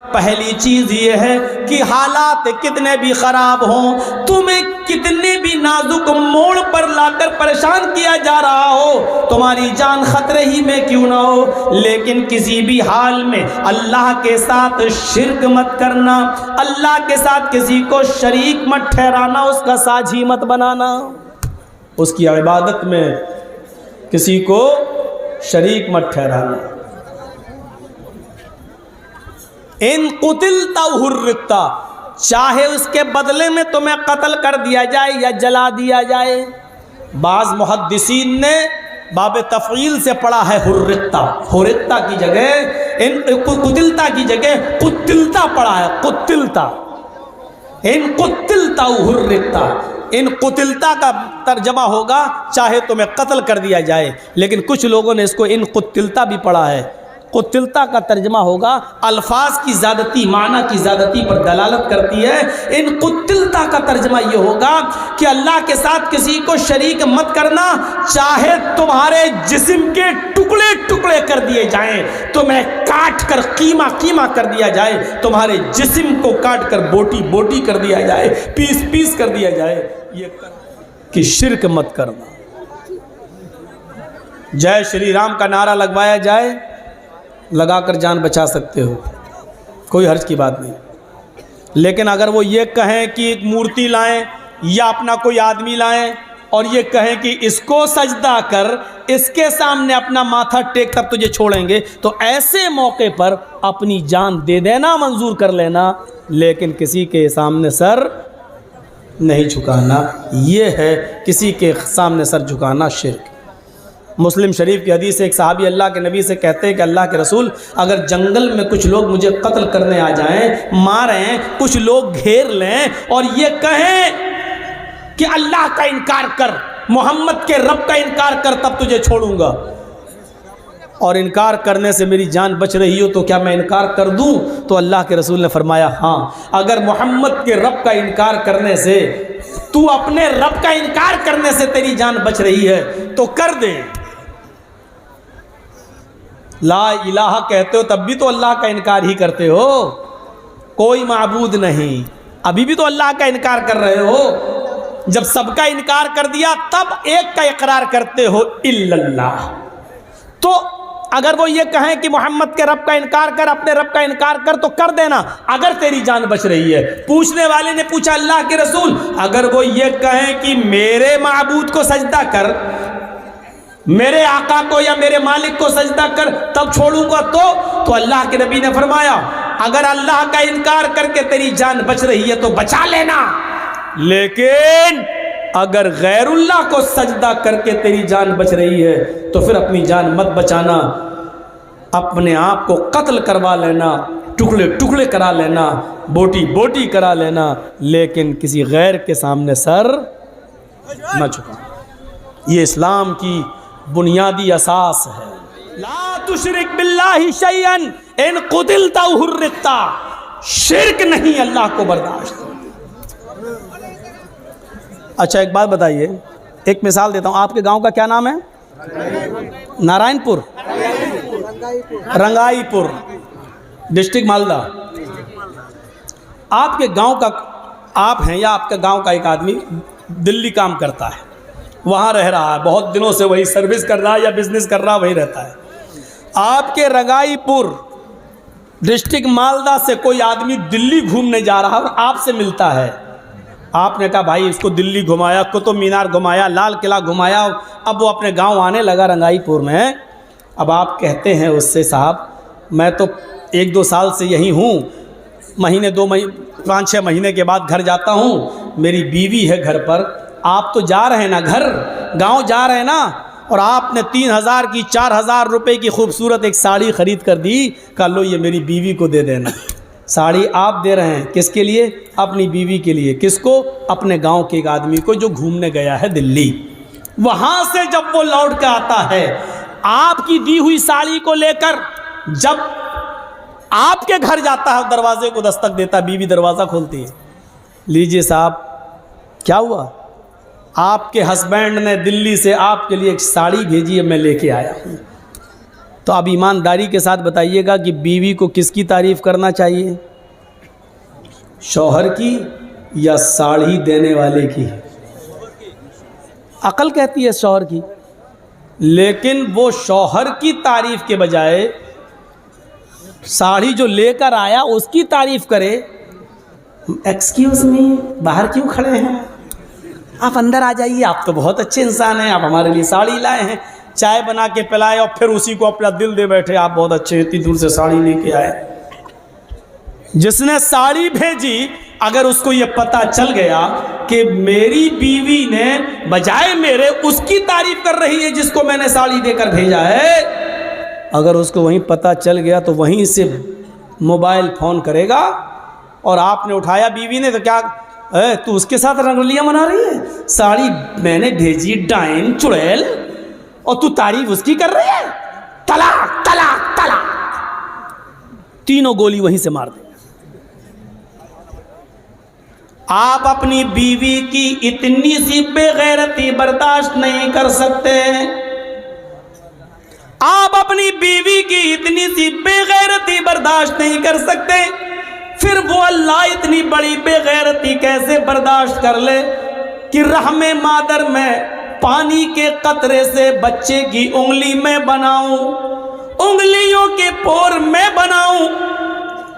पहली चीज ये है कि हालात कितने भी खराब हों, तुम्हें कितने भी नाजुक मोड़ पर लाकर परेशान किया जा रहा हो, तुम्हारी जान खतरे ही में क्यों ना हो, लेकिन किसी भी हाल में अल्लाह के साथ शिर्क मत करना, अल्लाह के साथ किसी को शरीक मत ठहराना, उसका साझी मत बनाना, उसकी इबादत में किसी को शरीक मत ठहराना। इन कुतिलता हुर्रिकता, चाहे उसके बदले में तुम्हें कत्ल कर दिया जाए या जला दिया जाए। बाज़ मुहद्दिसीन ने बाब तफ़ईल से पढ़ा है हुर्रिकता, हुर्रिकता की जगह इन कुतिलता की जगह कुतिलता पढ़ा है, कुतिलता। इन कुतिलता हुर्रिकता, इन कुतिलता का तर्जमा होगा चाहे तुम्हें कत्ल कर दिया जाए, लेकिन कुछ लोगों ने इसको इन कुतिलता भी पढ़ा है। कुतिलता का तर्जमा होगा अल्फाज की ज़्यादती, माना की ज़्यादती पर दलालत करती है। इन कुतिलता का तर्जमा ये होगा कि अल्लाह के साथ किसी को शरीक मत करना, चाहे तुम्हारे जिस्म के टुकड़े टुकड़े कर दिए जाएं, तुम्हें काट कर कीमा कीमा कर दिया जाए, तुम्हारे जिस्म को काट कर बोटी बोटी कर दिया जाए, पीस पीस कर दिया जाए, ये कि शिर्क मत करना। जय श्री राम का नारा लगवाया जाए, लगाकर जान बचा सकते हो, कोई हर्ज की बात नहीं। लेकिन अगर वो ये कहें कि एक मूर्ति लाएं या अपना कोई आदमी लाएं और ये कहें कि इसको सजदा कर, इसके सामने अपना माथा टेक तब तुझे छोड़ेंगे, तो ऐसे मौके पर अपनी जान दे देना मंजूर कर लेना, लेकिन किसी के सामने सर नहीं झुकाना। ये है किसी के सामने सर झुकाना शिर्क। मुस्लिम शरीफ की हदीस से एक सहाबी अल्लाह के नबी से कहते हैं कि अल्लाह के रसूल, अगर जंगल में कुछ लोग मुझे कत्ल करने आ जाएं, मारें, कुछ लोग घेर लें और ये कहें कि अल्लाह का इनकार कर, मोहम्मद के रब का इनकार कर, तब तुझे छोड़ूंगा, और इनकार करने से मेरी जान बच रही हो तो क्या मैं इनकार कर दूं? तो अल्लाह के रसूल ने फरमाया, हाँ, अगर मोहम्मद के रब का इनकार करने से, तू अपने रब का इनकार करने से तेरी जान बच रही है तो कर दे। ला इलाहा कहते हो तब भी तो अल्लाह का इनकार ही करते हो, कोई माबूद नहीं, अभी भी तो अल्लाह का इनकार कर रहे हो। जब सबका इनकार कर दिया तब एक का इकरार करते हो, इल्लल्लाह। तो अगर वो ये कहें कि मोहम्मद के रब का इनकार कर, अपने रब का इनकार कर, तो कर देना अगर तेरी जान बच रही है। पूछने वाले ने पूछा, अल्लाह के रसूल, अगर वो ये कहें कि मेरे माबूद को सजदा कर, मेरे आका को या मेरे मालिक को सजदा कर, तब छोड़ूंगा तो अल्लाह के नबी ने फरमाया, अगर अल्लाह का इनकार करके तेरी जान बच रही है तो बचा लेना, लेकिन अगर गैरुल्लाह को सजदा करके तेरी जान बच रही है तो फिर अपनी जान मत बचाना, अपने आप को कत्ल करवा लेना, टुकड़े टुकड़े करा लेना, बोटी बोटी करा लेना, लेकिन किसी गैर के सामने सर न झुका। ये इस्लाम की बुनियादी असास है। ला तुशरिक बिल्लाहि शैअन इन कुतिलता हुर्रिकता, शिर्क नहीं अल्लाह को बर्दाश्त। अच्छा एक बात बताइए, एक मिसाल देता हूँ, आपके गांव का क्या नाम है? नारायणपुर, रंगाईपुर, डिस्ट्रिक्ट मालदा। आपके गांव का आप हैं या आपके गांव का एक आदमी दिल्ली काम करता है, वहाँ रह रहा है, बहुत दिनों से वही सर्विस कर रहा है या बिजनेस कर रहा है, वही रहता है। आपके रंगाईपुर डिस्ट्रिक्ट मालदा से कोई आदमी दिल्ली घूमने जा रहा है और आपसे मिलता है। आपने कहा भाई इसको दिल्ली घुमाया, कुतुब मीनार घुमाया, लाल किला घुमाया, अब वो अपने गांव आने लगा रंगाईपुर में। अब आप कहते हैं उससे, साहब मैं तो 1-2 साल से यहीं हूँ, महीने 5-6 महीने के बाद घर जाता हूँ, मेरी बीवी है घर पर, आप तो जा रहे हैं ना घर, गांव जा रहे हैं ना, और आपने 3000 की 4000 रुपए की खूबसूरत एक साड़ी ख़रीद कर दी, कह लो ये मेरी बीवी को दे देना। साड़ी आप दे रहे हैं किसके लिए? अपनी बीवी के लिए। किसको? अपने गांव के एक आदमी को जो घूमने गया है दिल्ली। वहाँ से जब वो लौट कर आता है, आपकी दी हुई साड़ी को लेकर जब आपके घर जाता है, दरवाजे को दस्तक देता, बीवी दरवाज़ा खोलती है, लीजिए साहब क्या हुआ? आपके हस्बैंड ने दिल्ली से आपके लिए एक साड़ी भेजी है, मैं लेके आया हूँ। तो अब ईमानदारी के साथ बताइएगा कि बीवी को किसकी तारीफ़ करना चाहिए, शौहर की या साड़ी देने वाले की? अकल कहती है शौहर की, लेकिन वो शौहर की तारीफ़ के बजाय साड़ी जो लेकर आया उसकी तारीफ़ करे। एक्सक्यूज़ मी, बाहर क्यों खड़े हैं, आप अंदर आ जाइए, आप तो बहुत अच्छे इंसान हैं, आप हमारे लिए साड़ी लाए हैं, चाय बना के पिलाए और फिर उसी को अपना दिल दे बैठे, आप बहुत अच्छे, इतनी दूर से साड़ी लेके आए। जिसने साड़ी भेजी, अगर उसको ये पता चल गया कि मेरी बीवी ने बजाय मेरे उसकी तारीफ कर रही है जिसको मैंने साड़ी देकर भेजा है, अगर उसको वहीं पता चल गया तो वहीं से मोबाइल फ़ोन करेगा। और आपने उठाया बीवी ने, तो क्या तू उसके साथ रंगोलियाँ मना रही है, साड़ी मैंने भेजी डाइन चुड़ैल और तू तारीफ उसकी कर रही है, तलाक तलाक तलाक, तीनों गोली वहीं से मार दे। आप अपनी बीवी की इतनी सी बेगैरती बर्दाश्त नहीं कर सकते, आप अपनी बीवी की इतनी सी बेगैरती बर्दाश्त नहीं कर सकते, फिर वो अल्लाह इतनी बड़ी बेगैरती कैसे बर्दाश्त कर ले कि रहमे मादर में पानी के कतरे से बच्चे की उंगली में बनाऊं, उंगलियों के पोर में बनाऊं,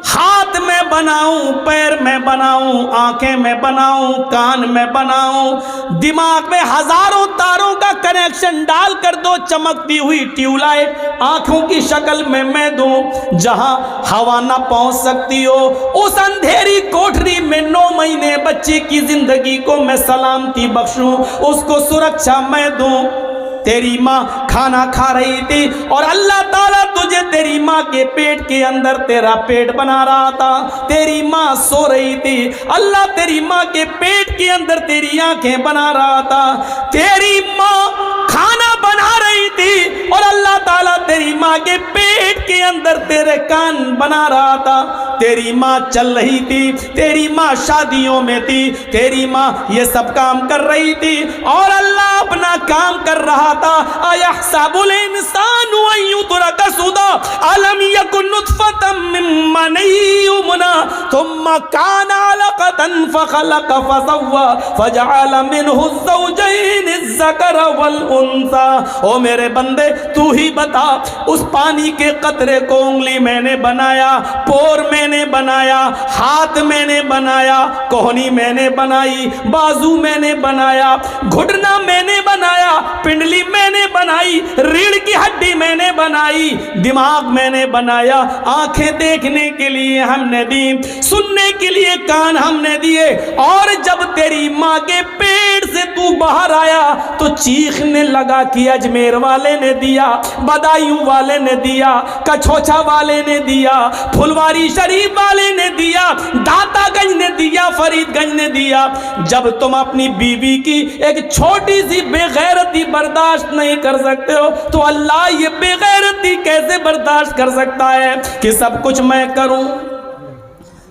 हाथ में बनाऊं, पैर में बनाऊं, आंखें में बनाऊं, कान में बनाऊं, दिमाग में हजारों तारों का कनेक्शन डाल कर दो, चमकती हुई ट्यूबलाइट आंखों की शक्ल में मैं दूं, जहां हवा ना पहुंच सकती हो, उस अंधेरी कोठरी में 9 महीने बच्चे की जिंदगी को मैं सलामती बख्शूं, उसको सुरक्षा मैं दूं। तेरी माँ खाना खा रही थी और अल्लाह ताला तुझे तेरी माँ के पेट के अंदर तेरा पेट बना रहा था, तेरी माँ सो रही थी, अल्लाह तेरी माँ के पेट के अंदर तेरी आंखें बना रहा था, तेरी माँ खाना बना रही थी और अल्लाह ताला तेरी माँ के पेट के अंदर तेरे कान बना रहा था, तेरी माँ चल रही थी, तेरी माँ शादियों में थी, तेरी माँ ये सब काम कर रही थी और अल्लाह अपना काम कर रहा था। अयहसबुल इंसानु अन युतरक सुदा अलम यकुन नुतफतम मिन मनी युमना थुम्मा कान अलकतन फखलक फसव्वा फजअल मिनहु ज़ौजैन अज़्ज़कर वल उन्सा। ओ मेरे बंदे, तू ही बता, उस पानी के कतरे को उंगली मैंने बनाया, पोर मैंने बनाया, हाथ मैंने बनाया, कोहनी मैंने बनाई, बाजू मैंने बनाया, घुटना मैंने बनाया, पिंडली मैंने बनाई, रीढ़ की हड्डी मैंने बनाई, दिमाग मैंने बनाया, आंखें देखने के लिए हमने दी, सुनने के लिए कान हमने दिए, और जब तेरी माँ के पेट से तू बाहर आया तो चीखने लगा कि अजमेर वाले ने दिया, बदायूं वाले ने दिया, कछोछा वाले ने दिया, फुलवारी शरीफ वाले ने दिया, दातागंज ने दिया, फरीदगंज ने दिया। जब तुम अपनी बीवी की एक छोटी सी बेगैरती बर्दाश्त नहीं कर सकते हो तो अल्लाह ये बेगैरती कैसे बर्दाश्त कर सकता है कि सब कुछ मैं करूं।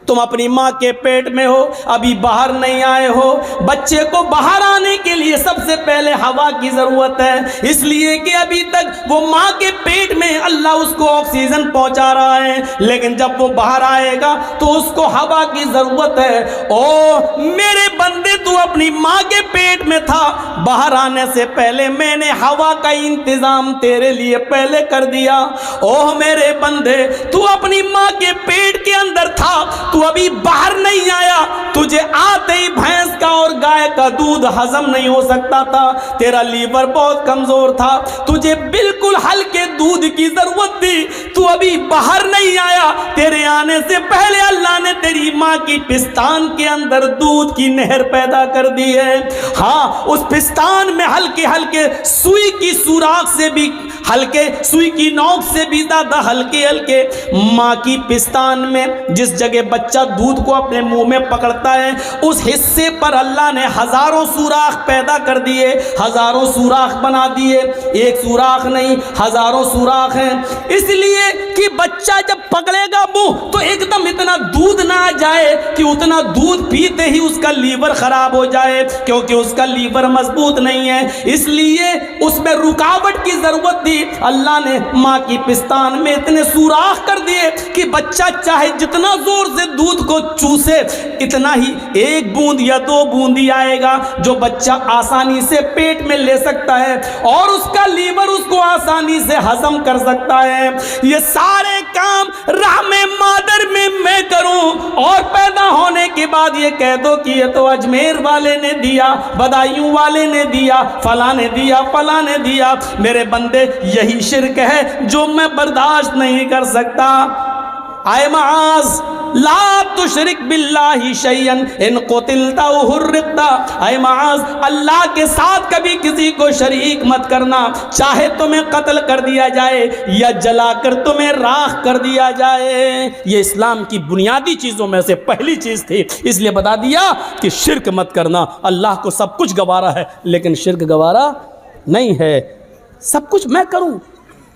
तुम अपनी माँ के पेट में हो, अभी बाहर नहीं आए हो, बच्चे को बाहर आने के लिए सबसे पहले हवा की ज़रूरत है, इसलिए कि अभी तक वो माँ के पेट में अल्लाह उसको ऑक्सीजन पहुँचा रहा है, लेकिन जब वो बाहर आएगा तो उसको हवा की ज़रूरत है। ओ मेरे बंदे, तू अपनी माँ के पेट में था, बाहर आने से पहले मैंने हवा का इंतज़ाम तेरे लिए पहले कर दिया। ओ मेरे बंदे, तू अपनी माँ के पेट के अंदर था, तू अभी बाहर नहीं आया, तुझे आते ही भैंस का और गाय का दूध हजम नहीं हो सकता था, तेरा लीवर बहुत कमजोर था, तुझे बिल्कुल हल्के दूध की जरूरत थी, तू अभी बाहर नहीं आया, तेरे आने से पहले अल्लाह ने तेरी माँ की पिस्तान के अंदर दूध की नहर पैदा कर दी है। हाँ, उस पिस्तान में हल्के हल्के सुई की सुराख से भी हल्के, सुई की नोक से भी ज्यादा हल्के हल्के, माँ की पिस्तान में जिस जगह बच्चा दूध को अपने मुंह में पकड़ता है उस हिस्से पर अल्लाह ने हजारों सुराख पैदा कर दिए, हजारों सुराख बना दिए। एक सुराख नहीं, हजारों सुराख हैं, इसलिए कि बच्चा जब पकड़ेगा मुंह तो एकदम इतना दूध ना आ जाए कि उतना दूध पीते ही उसका लीवर खराब हो जाए, क्योंकि उसका लीवर मजबूत नहीं है। इसलिए उसमें रुकावट की जरूरत थी। अल्लाह ने माँ की पिस्तान में इतने सुराख कर दिए कि बच्चा चाहे जितना जोर से दूध को चूसे, इतना ही एक बूंद या दो बूंद ही आएगा, जो बच्चा आसानी से पेट में ले सकता है और उसका लीवर उसको आसानी से हजम कर सकता है। ये सारे काम रहमे मादर में मैं करूं और पैदा होने के बाद ये कह दो कि ये तो अजमेर वाले ने दिया, बदायूं वाले ने दिया, फला ने दिया, फला ने दिया। मेरे बंदे, यही शिर्क है जो मैं बर्दाश्त नहीं कर सकता। आए माज ला तुशरिक बिल्लाहि शैयन इन कुतिलता हुर्रिकता। आए माज, अल्लाह के साथ कभी किसी को शरीक मत करना, चाहे तुम्हें कत्ल कर दिया जाए या जलाकर तुम्हें राख कर दिया जाए। ये इस्लाम की बुनियादी चीज़ों में से पहली चीज़ थी, इसलिए बता दिया कि शिर्क मत करना। अल्लाह को सब कुछ गवारा है, लेकिन शिर्क गवारा नहीं है। सब कुछ मैं करूं,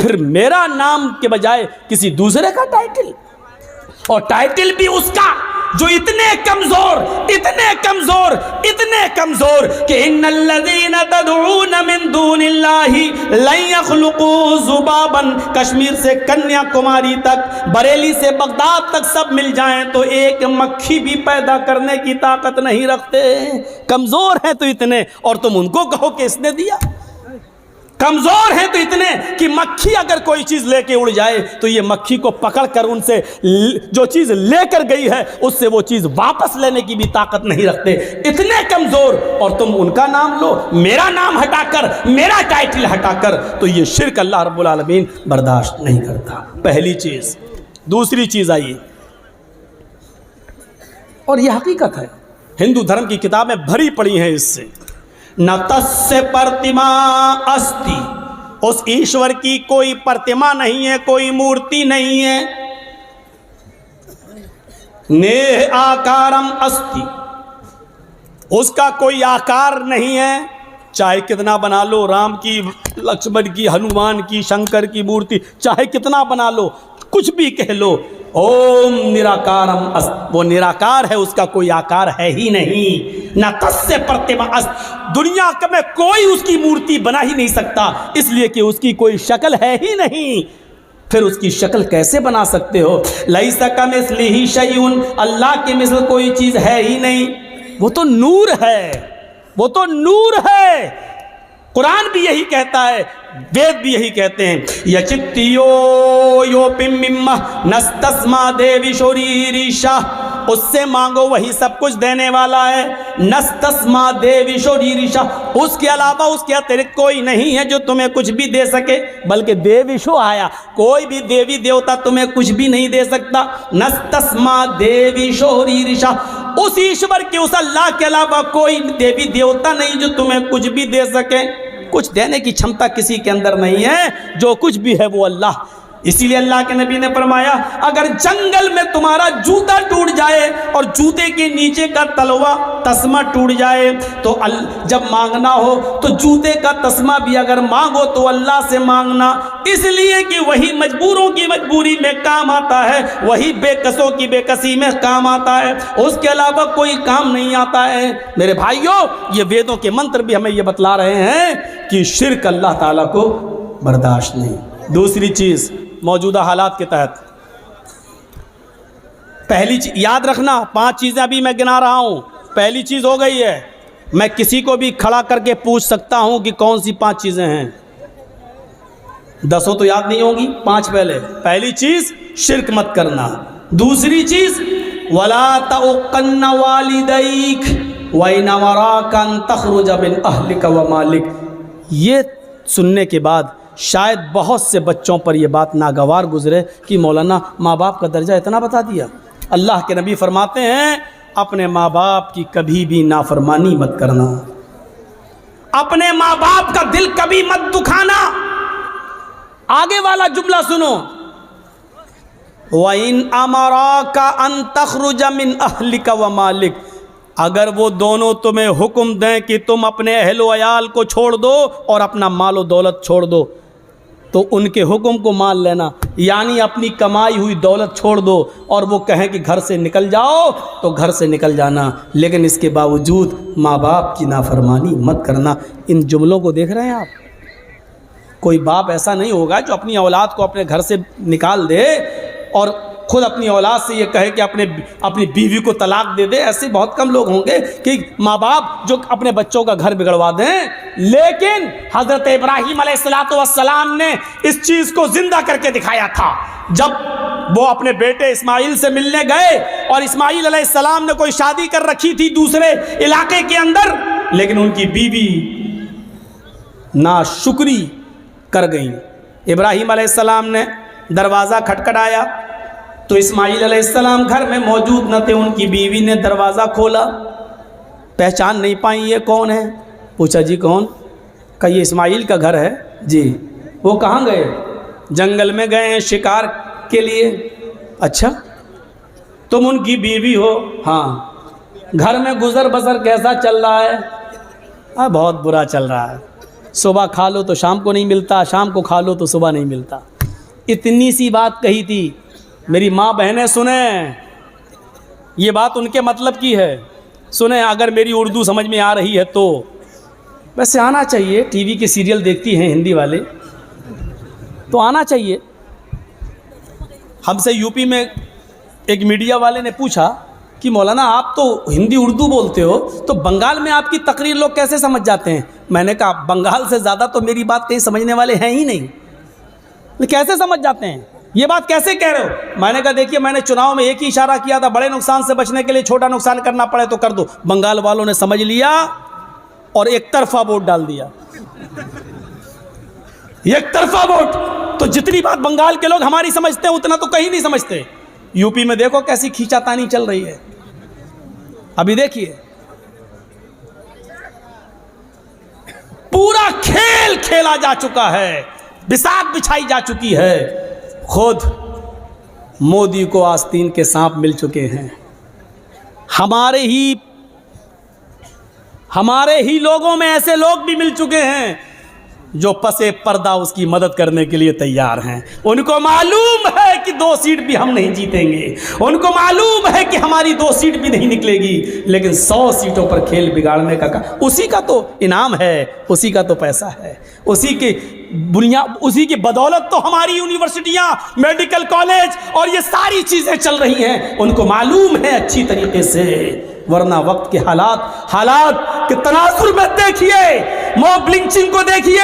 फिर मेरा नाम के बजाय किसी दूसरे का टाइटल, और टाइटल भी उसका जो इतने कमजोर, इतने कमजोर, इतने कमजोर कि इन्नल्लज़ीना तदऊना मिन दूनिल्लाहि लन यख्लुकू ज़ुबाबन। कश्मीर से कन्याकुमारी तक, बरेली से बगदाद तक सब मिल जाएं तो एक मक्खी भी पैदा करने की ताकत नहीं रखते। कमजोर हैं तो इतने, और तुम उनको कहो कि इसने दिया। कमजोर हैं तो इतने कि मक्खी अगर कोई चीज लेके उड़ जाए तो ये मक्खी को पकड़कर उनसे जो चीज लेकर गई है उससे वो चीज वापस लेने की भी ताकत नहीं रखते। इतने कमजोर, और तुम उनका नाम लो, मेरा नाम हटाकर, मेरा टाइटल हटाकर, तो ये शिर्क अल्लाह रब्बुल आलमीन बर्दाश्त नहीं करता। पहली चीज। दूसरी चीज आइए, और यह हकीकत है, हिंदू धर्म की किताबें भरी पड़ी हैं इससे। न तस्य प्रतिमा अस्ति, उस ईश्वर की कोई प्रतिमा नहीं है, कोई मूर्ति नहीं है। नेह आकारम अस्ति, उसका कोई आकार नहीं है, चाहे कितना बना लो, राम की, लक्ष्मण की, हनुमान की, शंकर की मूर्ति चाहे कितना बना लो, कुछ भी कह लो, ओम निराकारम अस्ति, वो निराकार है, उसका कोई आकार है ही नहीं। न तस्य प्रतिमा अस्ति, दुनिया में कोई उसकी मूर्ति बना ही नहीं सकता, इसलिए कि उसकी कोई शक्ल है ही नहीं। फिर उसकी शक्ल कैसे बना सकते हो? लैसा कमिस्लिही शैउन, अल्लाह के मिसल कोई चीज है ही नहीं। वो तो नूर है, वो तो नूर है। कुरान भी यही कहता है, वेद भी यही कहते हैं। यचित्तियो यो पिम्मिम्मा नस्तस्मा देवी शोरीरिशा, उससे मांगो वही सब कुछ देने वाला है। नस्तस्मा देवी शोरीरिशा, उसके अलावा, उसके अतिरिक्त कोई नहीं है जो तुम्हें कुछ भी दे सके। बल्कि देविशो आया, कोई भी देवी देवता तुम्हें कुछ भी नहीं दे सकता। नस्तस्मा देवी शोरीरिशा, उस ईश्वर के, उस अल्लाह के अलावा कोई देवी देवता नहीं जो तुम्हें कुछ भी दे सके। कुछ देने की क्षमता किसी के अंदर नहीं है, जो कुछ भी है वो अल्लाह। इसीलिए अल्लाह के नबी ने फरमाया, अगर जंगल में तुम्हारा जूता टूट जाए और जूते के नीचे का तलवा तस्मा टूट जाए, तो जब मांगना हो तो जूते का तस्मा भी अगर मांगो तो अल्लाह से मांगना, इसलिए कि वही मजबूरों की मजबूरी में काम आता है, वही बेकसों की बेकसी में काम आता है, उसके अलावा कोई काम नहीं आता है। मेरे भाइयों, ये वेदों के मंत्र भी हमें ये बतला रहे हैं कि शिर्क अल्लाह ताला को बर्दाश्त नहीं। दूसरी चीज़, मौजूदा हालात के तहत पहली चीज याद रखना, 5 चीज़ें अभी मैं गिना रहा हूँ। पहली चीज़ हो गई है, मैं किसी को भी खड़ा करके पूछ सकता हूँ कि कौन सी 5 चीज़ें हैं। 10 तो याद नहीं होगी, 5 पहले। पहली चीज़, शिर्क मत करना। दूसरी चीज़, वला तउक़न्न वालिदैक व इन अमराक अन तख़रुज मिन अहलिक व मालिक। ये सुनने के बाद शायद बहुत से बच्चों पर यह बात नागवार गुजरे कि मौलाना, माँ बाप का दर्जा इतना बता दिया। अल्लाह के नबी फरमाते हैं, अपने माँ बाप की कभी भी नाफरमानी मत करना, अपने माँ बाप का दिल कभी मत दुखाना। आगे वाला जुमला सुनो, व इन अमराका अन तख़रुज मिन अहलिक व मालिक, अगर वो दोनों तुम्हें हुक्म दें कि तुम अपने अहलो अयाल को छोड़ दो और अपना मालो दौलत छोड़ दो, तो उनके हुक्म को मान लेना, यानी अपनी कमाई हुई दौलत छोड़ दो, और वो कहें कि घर से निकल जाओ तो घर से निकल जाना, लेकिन इसके बावजूद माँ बाप की नाफरमानी मत करना। इन जुमलों को देख रहे हैं आप? कोई बाप ऐसा नहीं होगा जो अपनी औलाद को अपने घर से निकाल दे और खुद अपनी औलाद से ये कहे कि अपनी बीवी को तलाक दे दे। ऐसे बहुत कम लोग होंगे कि माँ बाप जो अपने बच्चों का घर बिगड़वा दें। लेकिन हज़रत इब्राहीम अलैहिस्सलाम ने इस चीज़ को जिंदा करके दिखाया था। जब वो अपने बेटे इस्माइल से मिलने गए और इस्माइल अलैहिस्सलाम ने कोई शादी कर रखी थी दूसरे इलाके के अंदर, लेकिन उनकी बीवी नाशुक्री कर गई। इब्राहीम अलैहिस्सलाम ने दरवाज़ा खटखटाया तो इस्माइल अलैहिस्सलाम घर में मौजूद न थे। उनकी बीवी ने दरवाज़ा खोला, पहचान नहीं पाई ये कौन है। पूछा जी कौन? कहा ये इस्माइल का घर है जी। वो कहाँ गए? जंगल में गए हैं शिकार के लिए। अच्छा, तुम उनकी बीवी हो? हाँ। घर में गुजर बसर कैसा चल रहा है? हाँ, बहुत बुरा चल रहा है। सुबह खा लो तो शाम को नहीं मिलता, शाम को खा लो तो सुबह नहीं मिलता। इतनी सी बात कही थी। मेरी माँ बहनें सुने, ये बात उनके मतलब की है, सुने। अगर मेरी उर्दू समझ में आ रही है तो वैसे आना चाहिए, टीवी के सीरियल देखती हैं हिंदी वाले तो आना चाहिए। हमसे यूपी में एक मीडिया वाले ने पूछा कि मौलाना आप तो हिंदी उर्दू बोलते हो, तो बंगाल में आपकी तकरीर लोग कैसे समझ जाते हैं? मैंने कहा बंगाल से ज़्यादा तो मेरी बात कहीं समझने वाले हैं ही नहीं, कैसे समझ जाते हैं? ये बात कैसे कह रहे हो? मैंने कहा देखिए, मैंने चुनाव में एक ही इशारा किया था, बड़े नुकसान से बचने के लिए छोटा नुकसान करना पड़े तो कर दो। बंगाल वालों ने समझ लिया और एक तरफा वोट डाल दिया। एक तरफा वोट। तो जितनी बात बंगाल के लोग हमारी समझते हैं उतना तो कहीं नहीं समझते। यूपी में देखो कैसी खींचातानी चल रही है। अभी देखिए, पूरा खेल खेला जा चुका है, बिसात बिछाई जा चुकी है। खुद मोदी को आस्तीन के सांप मिल चुके हैं। हमारे ही लोगों में ऐसे लोग भी मिल चुके हैं जो पसे पर्दा उसकी मदद करने के लिए तैयार हैं। उनको मालूम है कि 2 सीट भी हम नहीं जीतेंगे, उनको मालूम है कि हमारी 2 सीट भी नहीं निकलेगी, लेकिन 100 सीटों पर खेल बिगाड़ने का उसी का तो इनाम है, उसी का तो पैसा है, उसी की बदौलत तो हमारी यूनिवर्सिटियां, मेडिकल कॉलेज और ये सारी चीजें चल रही हैं। उनको मालूम है अच्छी तरीके से, वरना वक्त के हालात के तनाजुर में देखिए, मॉब लिंचिंग को देखिए,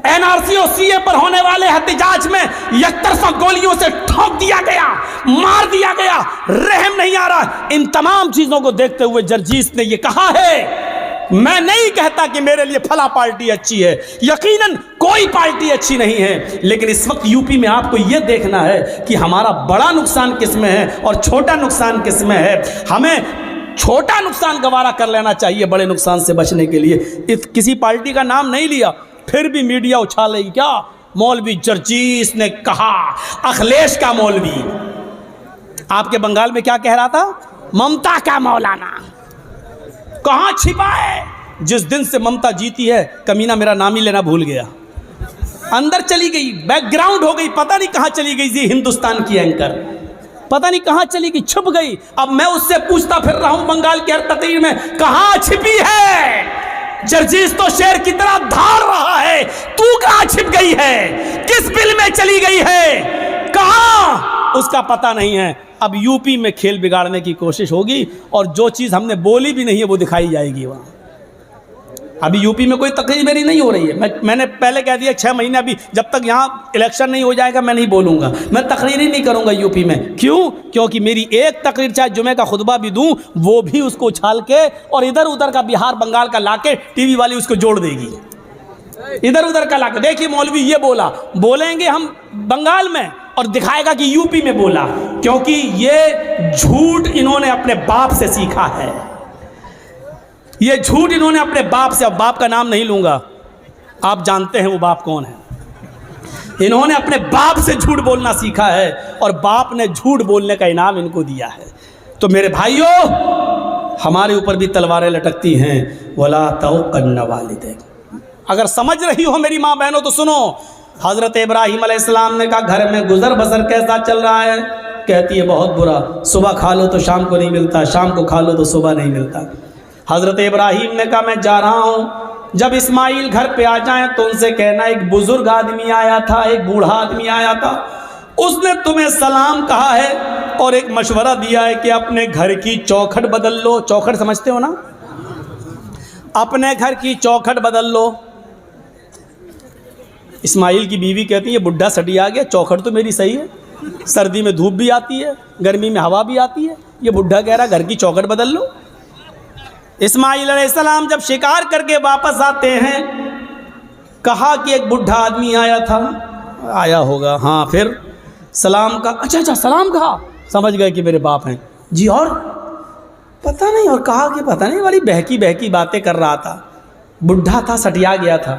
एनआरसी और सीए पर होने वाले एहतजाज में एकतरफा गोलियों से ठोक दिया गया, मार दिया गया, रहम नहीं आ रहा। इन तमाम चीजों को देखते हुए जर्जीस ने यह कहा है, मैं नहीं कहता कि मेरे लिए फला पार्टी अच्छी है, यकीनन कोई पार्टी अच्छी नहीं है, लेकिन इस वक्त यूपी में आपको यह देखना है कि हमारा बड़ा नुकसान किस में है और छोटा नुकसान किस में है। हमें छोटा नुकसान गवारा कर लेना चाहिए बड़े नुकसान से बचने के लिए। किसी पार्टी का नाम नहीं लिया, फिर भी मीडिया उछालेगी क्या? मौलवी जर्जीस ने कहा, अखिलेश का मौलवी आपके बंगाल में क्या कह रहा था? ममता का मौलाना। कहाँ छिपा है? जिस दिन से ममता जीती है, कमीना मेरा नाम ही लेना भूल गया, अंदर चली गई, बैकग्राउंड हो गई, पता नहीं कहाँ चली गई। जी हिंदुस्तान की एंकर पता नहीं कहाँ चली गई, छुप गई। अब मैं उससे पूछता फिर रहा हूं बंगाल की हर तकरीर में, कहाँ छिपी है? जर्जीस तो शेर की तरह धाड़ रहा है, तू कहाँ छिप गई है? किस बिल में चली गई है? कहाँ? उसका पता नहीं है। अब यूपी में खेल बिगाड़ने की कोशिश होगी और जो चीज़ हमने बोली भी नहीं है वो दिखाई जाएगी वहाँ। अभी यूपी में कोई तकरीर मेरी नहीं हो रही है। मैंने पहले कह दिया 6 महीने, अभी जब तक यहाँ इलेक्शन नहीं हो जाएगा मैं नहीं बोलूँगा, मैं तकरीर ही नहीं करूँगा यूपी में। क्यों? क्योंकि मेरी एक तकरीर चाहे जुमे का खुतबा भी दूँ, वो भी उसको उछाल के और इधर उधर का बिहार बंगाल का लाके टीवी वाली उसको जोड़ देगी, इधर उधर का लाके। देखिए मौलवी ये बोला, बोलेंगे हम बंगाल में और दिखाएगा कि यूपी में बोला, क्योंकि ये झूठ इन्होंने अपने बाप से सीखा है। ये झूठ इन्होंने अपने बाप से, अब बाप का नाम नहीं लूंगा, आप जानते हैं वो बाप कौन है। इन्होंने अपने बाप से झूठ बोलना सीखा है और बाप ने झूठ बोलने का इनाम इनको दिया है। तो मेरे भाइयों, हमारे ऊपर भी तलवारें लटकती हैं। वला तौक़न्न वालिदैक, अगर समझ रही हो मेरी माँ बहनों तो सुनो। हज़रत इब्राहीम अलैहिस्सलाम ने कहा घर में गुज़र बसर कैसा चल रहा है? कहती है बहुत बुरा, सुबह खा लो तो शाम को नहीं मिलता, शाम को खा लो तो सुबह नहीं मिलता। हज़रत इब्राहीम ने कहा मैं जा रहा हूँ, जब इस्माइल घर पे आ जाए तो उनसे कहना एक बुज़ुर्ग आदमी आया था, एक बूढ़ा आदमी आया था, उसने तुम्हें सलाम कहा है और एक मशवरा दिया है कि अपने घर की चौखट बदल लो। चौखट समझते हो ना? अपने घर की चौखट बदल लो। इस्माइल की बीवी कहती है बुढ़ा सटी आ गया, चौखट तो मेरी सही है, सर्दी में धूप भी आती है, गर्मी में हवा भी आती है, ये बुढ़ा कह रहा घर की चौखट बदल लो। इस्माइल अलैहिस्सलाम जब शिकार करके वापस आते हैं, कहा कि एक बुढ़ा आदमी आया था, आया होगा, हाँ, फिर सलाम का, अच्छा सलाम कहा, समझ गए कि मेरे बाप हैं जी, और पता नहीं, और कहा कि पता नहीं वाली बहकी बहकी बातें कर रहा था, बुढ़ा था, सटिया गया था।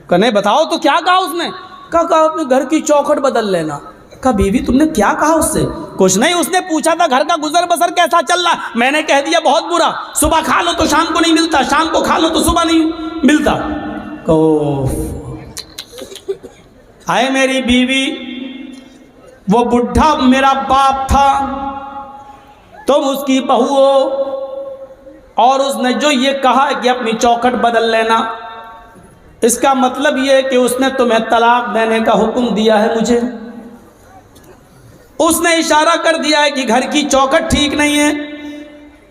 कहने बताओ तो क्या कहा उसने? कहा अपने घर की चौखट बदल लेना। कहा बीवी तुमने क्या कहा उससे? कुछ नहीं, उसने पूछा था घर का गुजर बसर कैसा चल रहा, मैंने कह दिया बहुत बुरा, सुबह खा लो तो शाम को नहीं मिलता, शाम को खा लो तो सुबह नहीं मिलता। आए मेरी बीवी, वो बुढ़ा मेरा बाप था, तुम उसकी बहू हो और उसने जो ये कहा कि अपनी चौखट बदल लेना, इसका मतलब ये है कि उसने तुम्हें तलाक देने का हुक्म दिया है मुझे। उसने इशारा कर दिया है कि घर की चौखट ठीक नहीं है।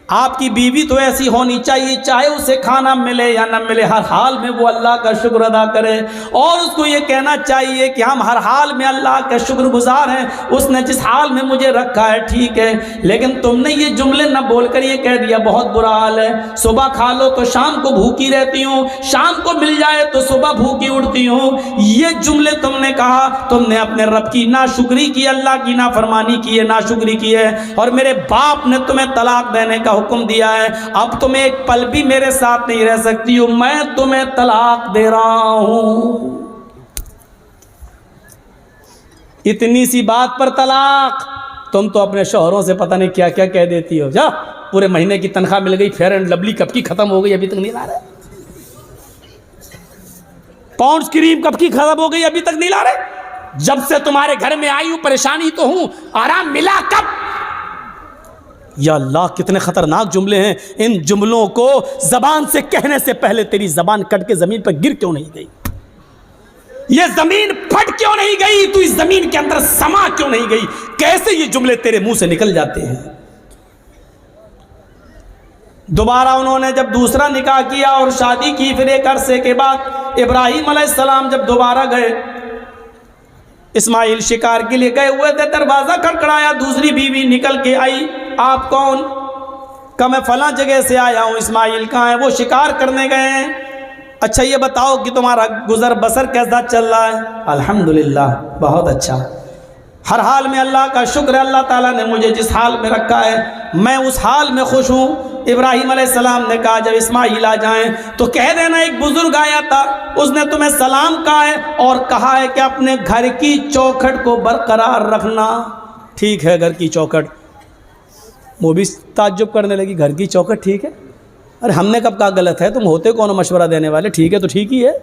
आपकी बीवी तो ऐसी होनी चाहिए, चाहे उसे खाना मिले या न मिले, हर हाल में वो अल्लाह का शुक्र अदा करे, और उसको ये कहना चाहिए कि हम हर हाल में अल्लाह का शुक्रगुजार हैं, उसने जिस हाल में मुझे रखा है ठीक है। लेकिन तुमने ये जुमले न बोलकर ये कह दिया बहुत बुरा हाल है, सुबह खा लो तो शाम को भूखी रहती हूँ, शाम को मिल जाए तो सुबह भूखी उठती हूँ। ये जुमले तुमने कहा, तुमने अपने रब की नाशुक्री की, अल्लाह की नाफरमानी की है, नाशुक्री की है, और मेरे बाप ने तुम्हें तलाक देने का हुक्म दिया है। अब तुम एक पल भी मेरे साथ नहीं रह सकती हो, मैं तुम्हें तलाक दे रहा हूं। इतनी सी बात पर तलाक? तुम तो अपने शौहरों से पता नहीं क्या क्या कह देती हो। जा, पूरे महीने की तनख्वाह मिल गई, फेयर एंड लवली कब की खत्म हो गई, अभी तक नहीं ला रहे, पाउंड्स क्रीम कब की खत्म हो गई, अभी तक नहीं ला रहे। जब से तुम्हारे घर में आई हूं परेशानी तो हूं, आराम मिला कब? या अल्लाह, कितने खतरनाक जुमले हैं। इन जुमलों को जबान से कहने से पहले तेरी जबान कट के जमीन पर गिर क्यों नहीं गई? ये जमीन फट क्यों नहीं गई? तू इस जमीन के अंदर समा क्यों नहीं गई? कैसे ये जुमले तेरे मुंह से निकल जाते हैं? दोबारा उन्होंने जब दूसरा निकाह किया और शादी की, फिर एक अरसे के बाद इब्राहीम अलैहिस्सलाम जब दोबारा गए, इस्माइल शिकार के लिए गए हुए थे, दरवाज़ा खड़खड़ाया, दूसरी बीवी निकल के आई। आप कौन? कहा मैं फलां जगह से आया हूँ। इस्माइल कहाँ है? वो शिकार करने गए हैं। अच्छा ये बताओ कि तुम्हारा गुजर बसर कैसा चल रहा है? अल्हम्दुलिल्लाह, बहुत अच्छा, हर हाल में अल्लाह का शुक्र है, अल्लाह ताला ने मुझे जिस हाल में रखा है मैं उस हाल में खुश हूँ। इब्राहीम अलैहिस्सलाम ने कहा जब इस्माइल आ जाएं तो कह देना एक बुजुर्ग आया था, उसने तुम्हें सलाम कहा है और कहा है कि अपने घर की चौखट को बरकरार रखना। ठीक है, घर की चौखट। वो भी ताज्जुब करने लगी, घर की चौखट ठीक है? अरे हमने कब कहा गलत है? तुम होते कौन मशवरा देने वाले? ठीक है तो ठीक ही है।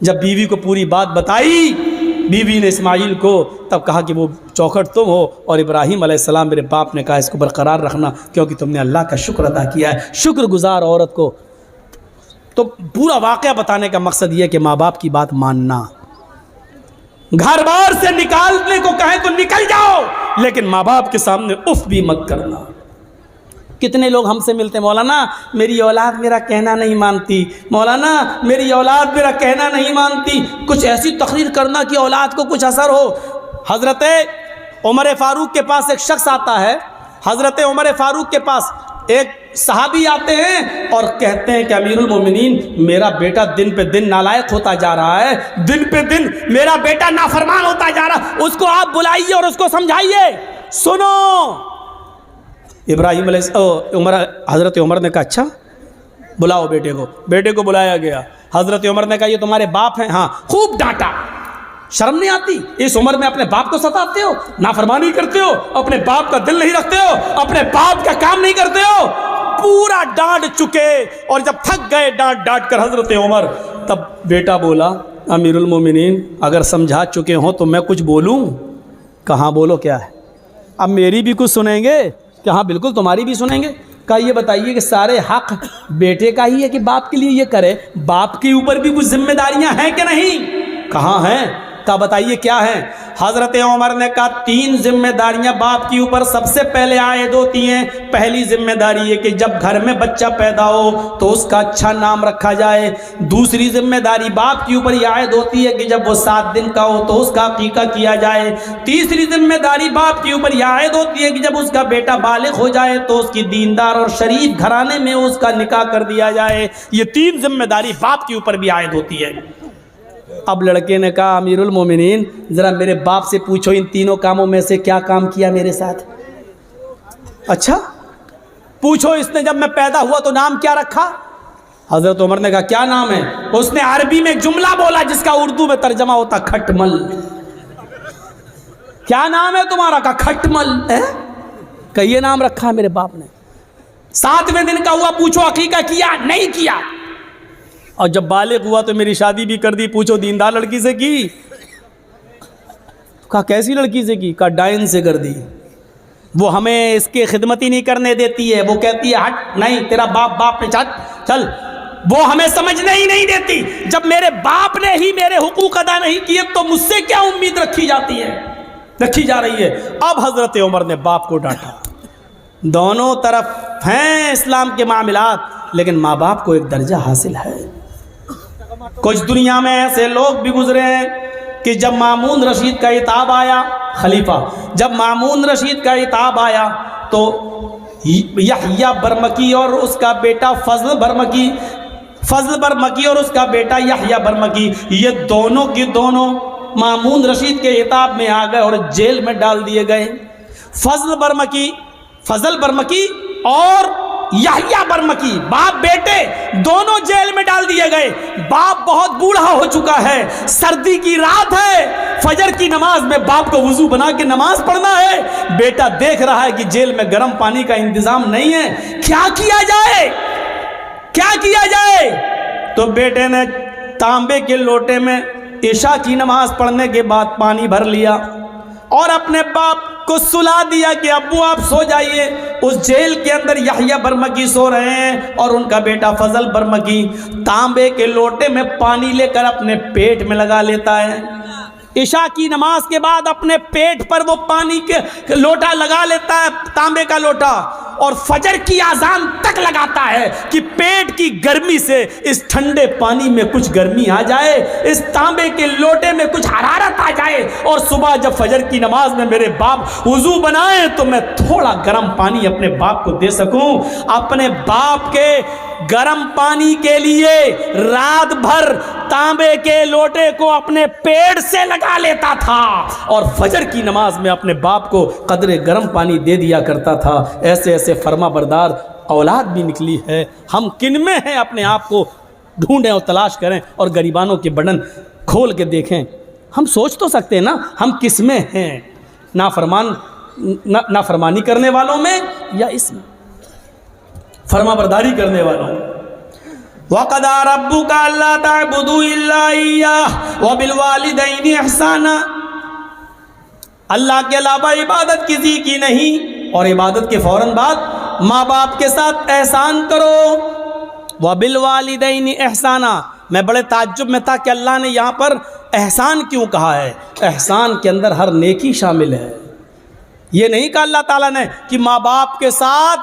जब बीवी को पूरी बात बताई बीवी ने इस्माइल को, तब कहा कि वो चौखट तुम हो और इब्राहीम अलैहिस्सलाम मेरे बाप ने कहा इसको बरकरार रखना क्योंकि तुमने अल्लाह का शुक्र अदा किया है। शुक्रगुजार औरत को तो पूरा वाक़या बताने का मकसद ये है कि माँ बाप की बात मानना। घर बार से निकालने को कहे तो निकल जाओ, लेकिन माँ बाप के सामने उफ भी मत करना। कितने लोग हमसे मिलते हैं, मौलाना मेरी औलाद मेरा कहना नहीं मानती, मौलाना मेरी औलाद मेरा कहना नहीं मानती। कुछ ऐसी तकरीर करना कि औलाद को कुछ असर हो। हज़रत उमर फ़ारूक के पास एक शख्स आता है, हज़रत उमर फ़ारूक के पास एक सहाबी आते हैं और कहते हैं कि अमीरुल मोमिनीन मेरा बेटा दिन पे दिन नालायक होता जा रहा है, दिन पे दिन मेरा बेटा नाफरमान होता जा रहा है, उसको आप बुलाइए और उसको समझाइए। सुनो, इब्राहीम हज़रत उमर ने कहा अच्छा बुलाओ बेटे को। बेटे को बुलाया गया। हज़रत उमर ने कहा ये तुम्हारे बाप हैं? हाँ। खूब डांटा, शर्म नहीं आती? इस उम्र में अपने बाप को सताते हो, नाफरमानी करते हो, अपने बाप का दिल नहीं रखते हो, अपने बाप का काम नहीं करते हो। पूरा डांट चुके और जब थक गए डांट डांट कर हजरत उमर, तब बेटा बोला, अमीरुल मोमिनीन अगर समझा चुके हो तो मैं कुछ बोलूं? कहाँ बोलो क्या है, अब मेरी भी कुछ सुनेंगे? कहाँ बिल्कुल तुम्हारी भी सुनेंगे। कहा ये बताइए कि सारे हक बेटे का ही है कि बाप के लिए ये करे? बाप के ऊपर भी कुछ जिम्मेदारियां हैं कि नहीं? कहाँ हैं? का बताइए क्या है? हजरत उमर ने कहा 3 जिम्मेदारियां बाप के ऊपर सबसे पहले आयद होती हैं। पहली जिम्मेदारी है कि जब घर में बच्चा पैदा हो तो उसका अच्छा नाम रखा जाए। दूसरी जिम्मेदारी बाप के ऊपर यह आयद होती है कि जब वो 7 दिन का हो तो उसका अकीका किया जाए। तीसरी जिम्मेदारी बाप के ऊपर यह आयद होती है कि जब उसका बेटा बालिग हो जाए तो उसकी दीनदार और शरीफ घराने में उसका निकाह कर दिया जाए। ये 3 जिम्मेदारी बाप के ऊपर भी आयद होती है। अब लड़के ने कहा, अमीरुल मोमिनीन ज़रा मेरे बाप से पूछो इन तीनों कामों में से क्या काम किया मेरे साथ? अच्छा पूछो, इसने जब मैं पैदा हुआ तो नाम क्या रखा? हजरत उमर ने कहा क्या नाम है? उसने अरबी में एक जुमला बोला जिसका उर्दू में तर्जमा होता खटमल। क्या नाम है तुम्हारा? का खटमल है। कहिए नाम रखा है मेरे बाप ने। 7वें दिन का हुआ, पूछो अकीका किया? नहीं किया। और जब बालिग हुआ तो मेरी शादी भी कर दी, पूछो दीनदार लड़की से की? कहा कैसी लड़की से की? कहा डाइन से कर दी। वो हमें इसके खिदमत ही नहीं करने देती है, वो कहती है हट, नहीं तेरा बाप बाप ने चल, वो हमें समझने ही नहीं देती। जब मेरे बाप ने ही मेरे हुकूक अदा नहीं किए तो मुझसे क्या उम्मीद रखी जाती है, रखी जा रही है? अब हजरत उमर ने बाप को डांटा। दोनों तरफ हैं इस्लाम के मामलात, लेकिन माँ बाप को एक दर्जा हासिल है। कुछ दुनिया में ऐसे लोग भी गुजरे हैं कि जब मामून रशीद का इताब आया, खलीफा, जब मामून रशीद का इताब आया तो यहया बरमकी और उसका बेटा फजल बरमकी और उसका बेटा यहया बरमकी, ये दोनों की दोनों मामून रशीद के इताब में आ गए और जेल में डाल दिए गए। फजल बरमकी और यहया बरमकी, बाप बेटे दोनों जेल में डाल दिए गए। बाप बहुत बूढ़ा हो चुका है, सर्दी की रात है, फजर की नमाज में बाप को वुजू बना के नमाज पढ़ना है। बेटा देख रहा है कि जेल में गर्म पानी का इंतजाम नहीं है, क्या किया जाए, क्या किया जाए? तो बेटे ने तांबे के लोटे में इशा की नमाज पढ़ने के बाद पानी भर लिया और अपने बाप को सुला दिया कि अब्बू आप सो जाइए। उस जेल के अंदर यहया बरमकी सो रहे हैं और उनका बेटा फजल बरमकी तांबे के लोटे में पानी लेकर अपने पेट में लगा लेता है। इशा की नमाज के बाद अपने पेट पर वो पानी के लोटा लगा लेता है, तांबे का लोटा, और फजर की आजान तक लगाता है कि पेट की गर्मी से इस ठंडे पानी में कुछ गर्मी आ जाए, इस तांबे के लोटे में कुछ हरारत आ जाए, और सुबह जब फजर की नमाज में मेरे बाप वुजू बनाए तो मैं थोड़ा गर्म पानी अपने बाप को दे सकूं। अपने बाप के गर्म पानी के लिए रात भर तांबे के लोटे को अपने पेट से लगा लेता था और फजर की नमाज में अपने बाप को कदरे गर्म पानी दे दिया करता था। ऐसे ऐसे फर्मा बरदार औलाद भी निकली है। हम किन में हैं, अपने आप को ढूंढें और तलाश करें और गरीबानों के बटन खोल के देखें। हम सोच तो सकते हैं ना हम किस में हैं, नाफरमानी करने वालों में या इसमें फर्मा बरदारी करने वालों। वक़दा रब्बुका अल्ला ताबुदू इल्ला इय्याह व बिल वालिदैनि इहसाना, अल्लाह के अलावा इबादत किसी की नहीं, और इबादत के फौरन बाद माँ बाप के साथ एहसान करो। व बिल वालिदैनि इहसाना, मैं बड़े ताज्जुब में था कि अल्लाह ने यहाँ पर एहसान क्यों कहा है। एहसान के अंदर हर नेकी शामिल है। ये नहीं कहा अल्लाह ताला ने कि माँ बाप के साथ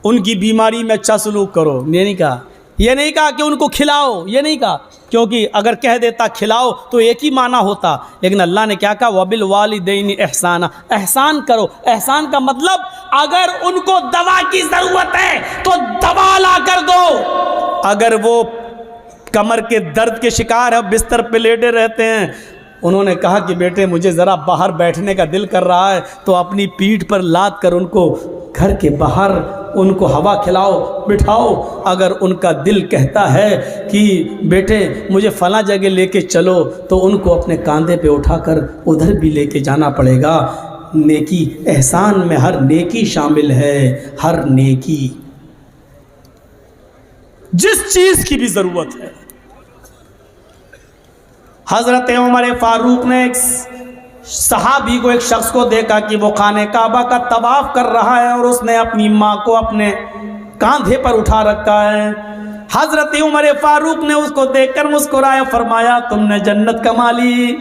उनकी बीमारी में अच्छा सलूक करो, ये नहीं कहा। ये नहीं कहा कि उनको खिलाओ, ये नहीं कहा, क्योंकि अगर कह देता खिलाओ तो एक ही माना होता। लेकिन अल्लाह ने क्या कहा, वबिल वालिदैनि एहसाना, एहसान करो। एहसान का मतलब अगर उनको दवा की ज़रूरत है तो दवा ला कर दो। अगर वो कमर के दर्द के शिकार है, बिस्तर पे लेटे रहते हैं, उन्होंने कहा कि बेटे मुझे ज़रा बाहर बैठने का दिल कर रहा है, तो अपनी पीठ पर लाद कर उनको घर के बाहर उनको हवा खिलाओ, बिठाओ। अगर उनका दिल कहता है कि बेटे मुझे फ़लाँ जगह लेके चलो, तो उनको अपने कंधे पे उठाकर उधर भी लेके जाना पड़ेगा। नेकी, एहसान में हर नेकी शामिल है, हर नेकी, जिस चीज़ की भी ज़रूरत है। हज़रत उमर फारूक ने एक सहाबी को, एक शख्स को देखा कि वो खाने काबा का तवाफ़ कर रहा है और उसने अपनी माँ को अपने कंधे पर उठा रखा है। हज़रत उमर फारूक ने उसको देखकर मुस्कुराया, फरमाया तुमने जन्नत कमा ली,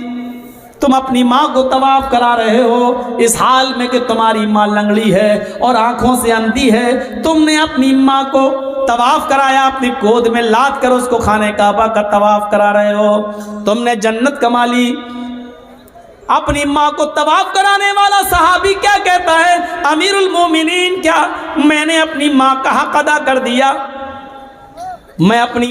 तुम अपनी माँ को तवाफ़ करा रहे हो इस हाल में कि तुम्हारी माँ लंगड़ी है और आँखों से अंधी है। तुमने अपनी माँ को तवाफ़ कराया, अपनी गोद में लाद कर उसको खाने काबा का तवाफ़ करा रहे हो, तुमने जन्नत कमा ली। अपनी माँ को तवाफ़ कराने वाला सहाबी क्या कहता है, अमीरुल मोमिनीन, क्या मैंने अपनी माँ का हक अदा कर दिया? मैं अपनी